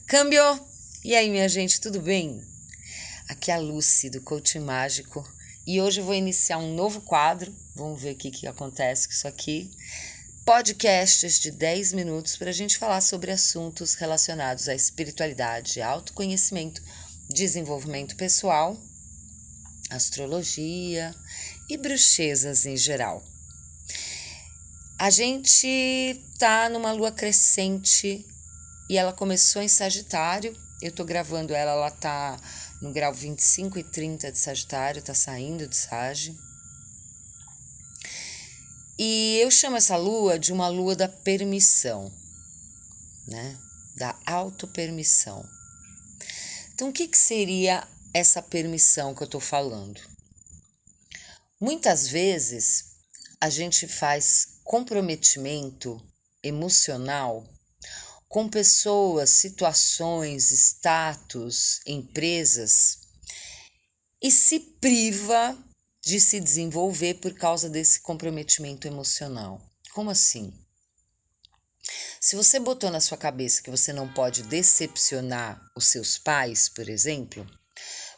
Câmbio! E aí, minha gente, tudo bem? Aqui é a Lucy, do Coaching Mágico, e hoje eu vou iniciar um novo quadro. Vamos ver o que acontece com isso aqui. Podcasts de 10 minutos para a gente falar sobre assuntos relacionados à espiritualidade, autoconhecimento, desenvolvimento pessoal, astrologia e bruxezas em geral. A gente tá numa lua crescente e ela começou em Sagitário. Eu tô gravando ela tá no grau 25 e 30 de Sagitário, tá saindo de Sagi. E eu chamo essa lua de uma lua da permissão, né? Da autopermissão. Então, o que seria essa permissão que eu tô falando? Muitas vezes a gente faz comprometimento emocional com pessoas, situações, status, empresas e se priva de se desenvolver por causa desse comprometimento emocional. Como assim? Se você botou na sua cabeça que você não pode decepcionar os seus pais, por exemplo,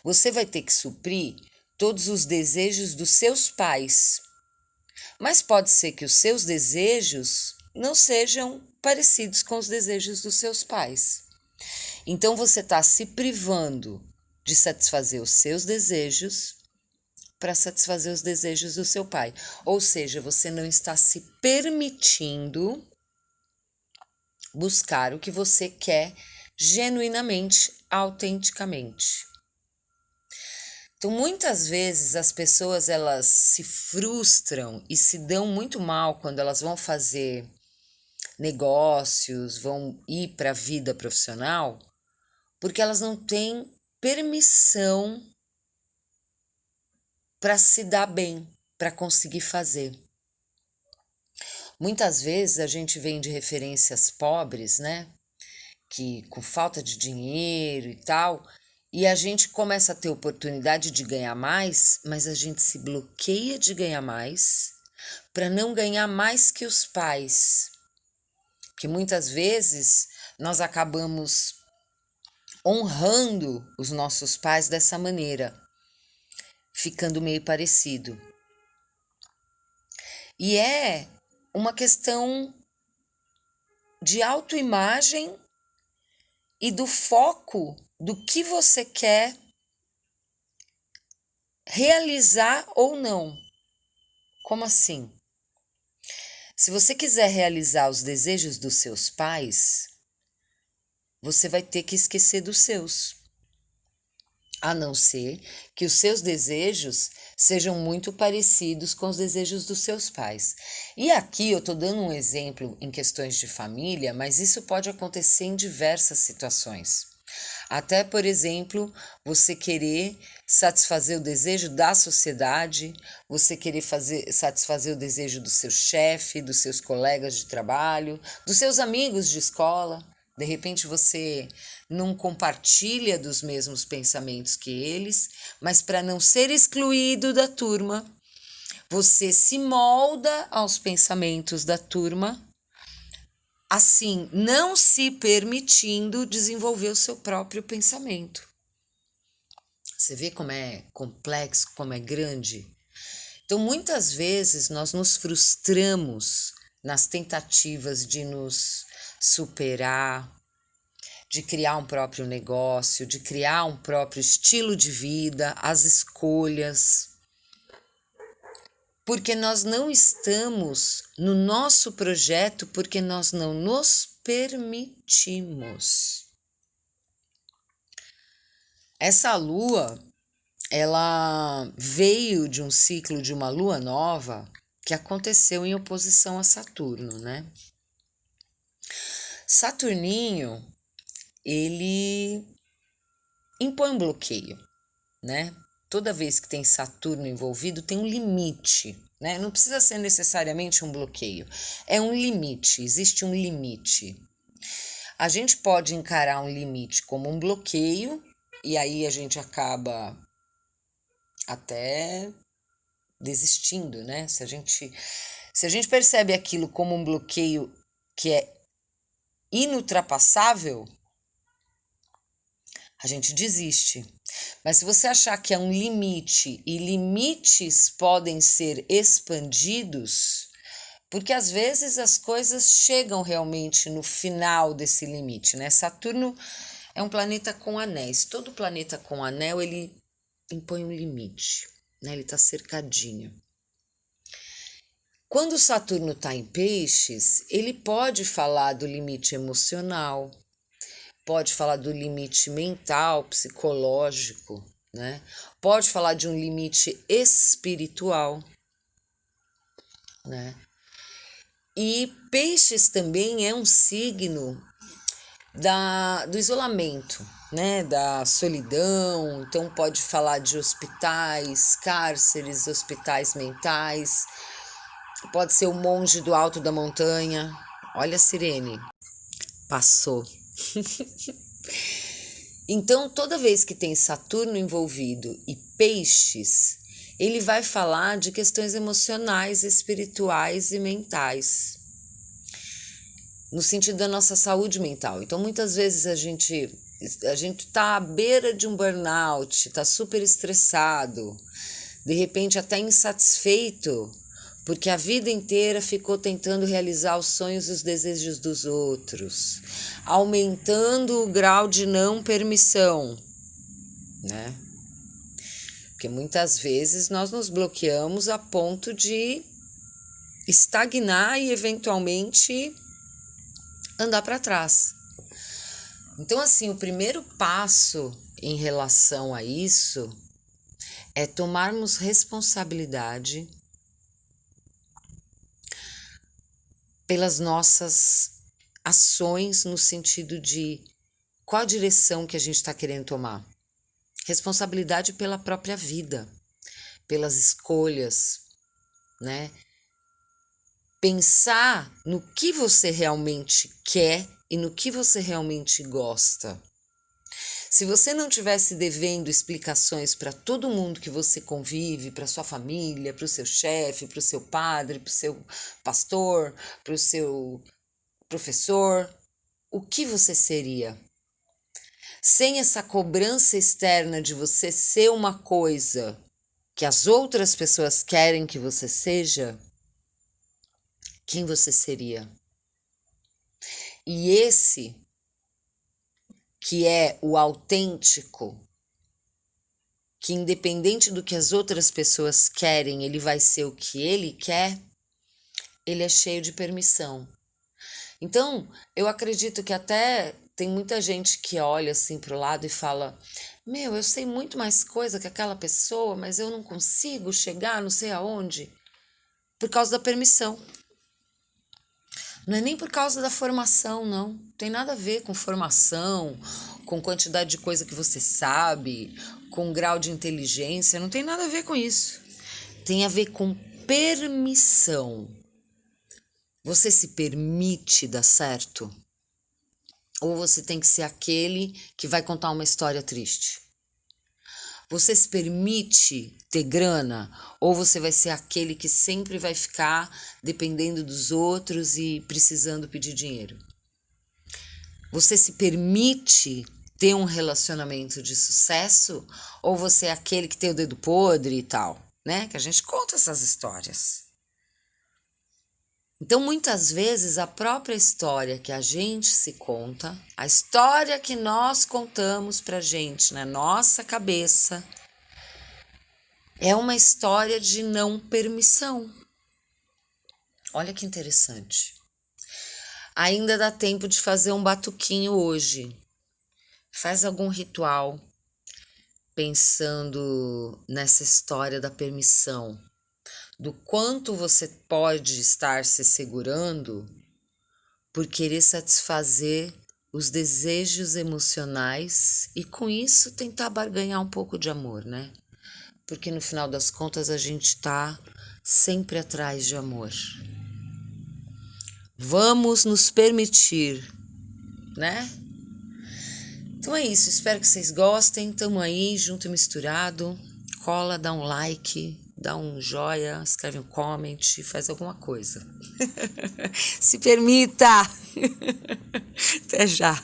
você vai ter que suprir todos os desejos dos seus pais. Mas pode ser que os seus desejos não sejam parecidos com os desejos dos seus pais. Então você está se privando de satisfazer os seus desejos para satisfazer os desejos do seu pai. Ou seja, você não está se permitindo buscar o que você quer genuinamente, autenticamente. Então, muitas vezes as pessoas elas se frustram e se dão muito mal quando elas vão fazer negócios, vão ir para a vida profissional, porque elas não têm permissão para se dar bem, para conseguir fazer. Muitas vezes a gente vem de referências pobres, né? Que com falta de dinheiro e tal, e a gente começa a ter oportunidade de ganhar mais, mas a gente se bloqueia de ganhar mais para não ganhar mais que os pais. Porque muitas vezes nós acabamos honrando os nossos pais dessa maneira, ficando meio parecido. E é uma questão de autoimagem e do foco do que você quer realizar ou não. Como assim? Se você quiser realizar os desejos dos seus pais, você vai ter que esquecer dos seus. A não ser que os seus desejos sejam muito parecidos com os desejos dos seus pais. E aqui eu estou dando um exemplo em questões de família, mas isso pode acontecer em diversas situações. Até, por exemplo, você querer satisfazer o desejo da sociedade, você querer satisfazer o desejo do seu chefe, dos seus colegas de trabalho, dos seus amigos de escola. De repente você não compartilha dos mesmos pensamentos que eles, mas para não ser excluído da turma, você se molda aos pensamentos da turma, assim, não se permitindo desenvolver o seu próprio pensamento. Você vê como é complexo, como é grande? Então, muitas vezes nós nos frustramos nas tentativas de nos superar, de criar um próprio negócio, de criar um próprio estilo de vida, as escolhas, porque nós não estamos no nosso projeto, porque nós não nos permitimos. Essa lua, ela veio de um ciclo de uma lua nova que aconteceu em oposição a Saturno, né? Saturninho, ele impõe um bloqueio, né? Toda vez que tem Saturno envolvido, tem um limite, né? Não precisa ser necessariamente um bloqueio, é um limite, existe um limite. A gente pode encarar um limite como um bloqueio, e aí a gente acaba até desistindo, né? Se a gente percebe aquilo como um bloqueio que é inultrapassável, a gente desiste. Mas se você achar que é um limite e limites podem ser expandidos, porque às vezes as coisas chegam realmente no final desse limite, né? Saturno é um planeta com anéis. Todo planeta com anel, ele impõe um limite, né? Ele está cercadinho. Quando Saturno está em peixes, ele pode falar do limite emocional, pode falar do limite mental, psicológico, né? Pode falar de um limite espiritual, né? E peixes também é um signo do isolamento, né? Da solidão. Então pode falar de hospitais, cárceres, hospitais mentais. Pode ser o monge do alto da montanha. Olha a sirene. Passou. Então, toda vez que tem Saturno envolvido e peixes, ele vai falar de questões emocionais, espirituais e mentais, no sentido da nossa saúde mental. Então, muitas vezes a gente está à beira de um burnout, está super estressado, de repente até insatisfeito, porque a vida inteira ficou tentando realizar os sonhos e os desejos dos outros, aumentando o grau de não permissão, né? Porque muitas vezes nós nos bloqueamos a ponto de estagnar e eventualmente andar para trás. Então, assim, o primeiro passo em relação a isso é tomarmos responsabilidade pelas nossas ações, no sentido de qual a direção que a gente está querendo tomar. Responsabilidade pela própria vida, pelas escolhas, né? Pensar no que você realmente quer e no que você realmente gosta. Se você não tivesse devendo explicações para todo mundo que você convive, para sua família, para o seu chefe, para o seu padre, para o seu pastor, para o seu professor, o que você seria? Sem essa cobrança externa de você ser uma coisa que as outras pessoas querem que você seja, quem você seria? E esse que é o autêntico, que independente do que as outras pessoas querem, ele vai ser o que ele quer, ele é cheio de permissão. Então, eu acredito que até tem muita gente que olha assim para o lado e fala: meu, eu sei muito mais coisa que aquela pessoa, mas eu não consigo chegar não sei aonde, por causa da permissão. Não é nem por causa da formação, não. Tem nada a ver com formação, com quantidade de coisa que você sabe, com grau de inteligência, não tem nada a ver com isso. Tem a ver com permissão. Você se permite dar certo? Ou você tem que ser aquele que vai contar uma história triste? Você se permite ter grana? Ou você vai ser aquele que sempre vai ficar dependendo dos outros e precisando pedir dinheiro? Você se permite ter um relacionamento de sucesso? Ou você é aquele que tem o dedo podre e tal, né? Que a gente conta essas histórias. Então, muitas vezes, a própria história que a gente se conta, a história que nós contamos pra gente na nossa cabeça, é uma história de não permissão. Olha que interessante. Ainda dá tempo de fazer um batuquinho hoje. Faz algum ritual pensando nessa história da permissão, do quanto você pode estar se segurando por querer satisfazer os desejos emocionais e com isso tentar barganhar um pouco de amor, né? Porque no final das contas a gente tá sempre atrás de amor. Vamos nos permitir, né? Então é isso, espero que vocês gostem. Tamo aí, junto e misturado. Cola, dá um like, dá um joia, escreve um comment, faz alguma coisa. Se permita! Até já!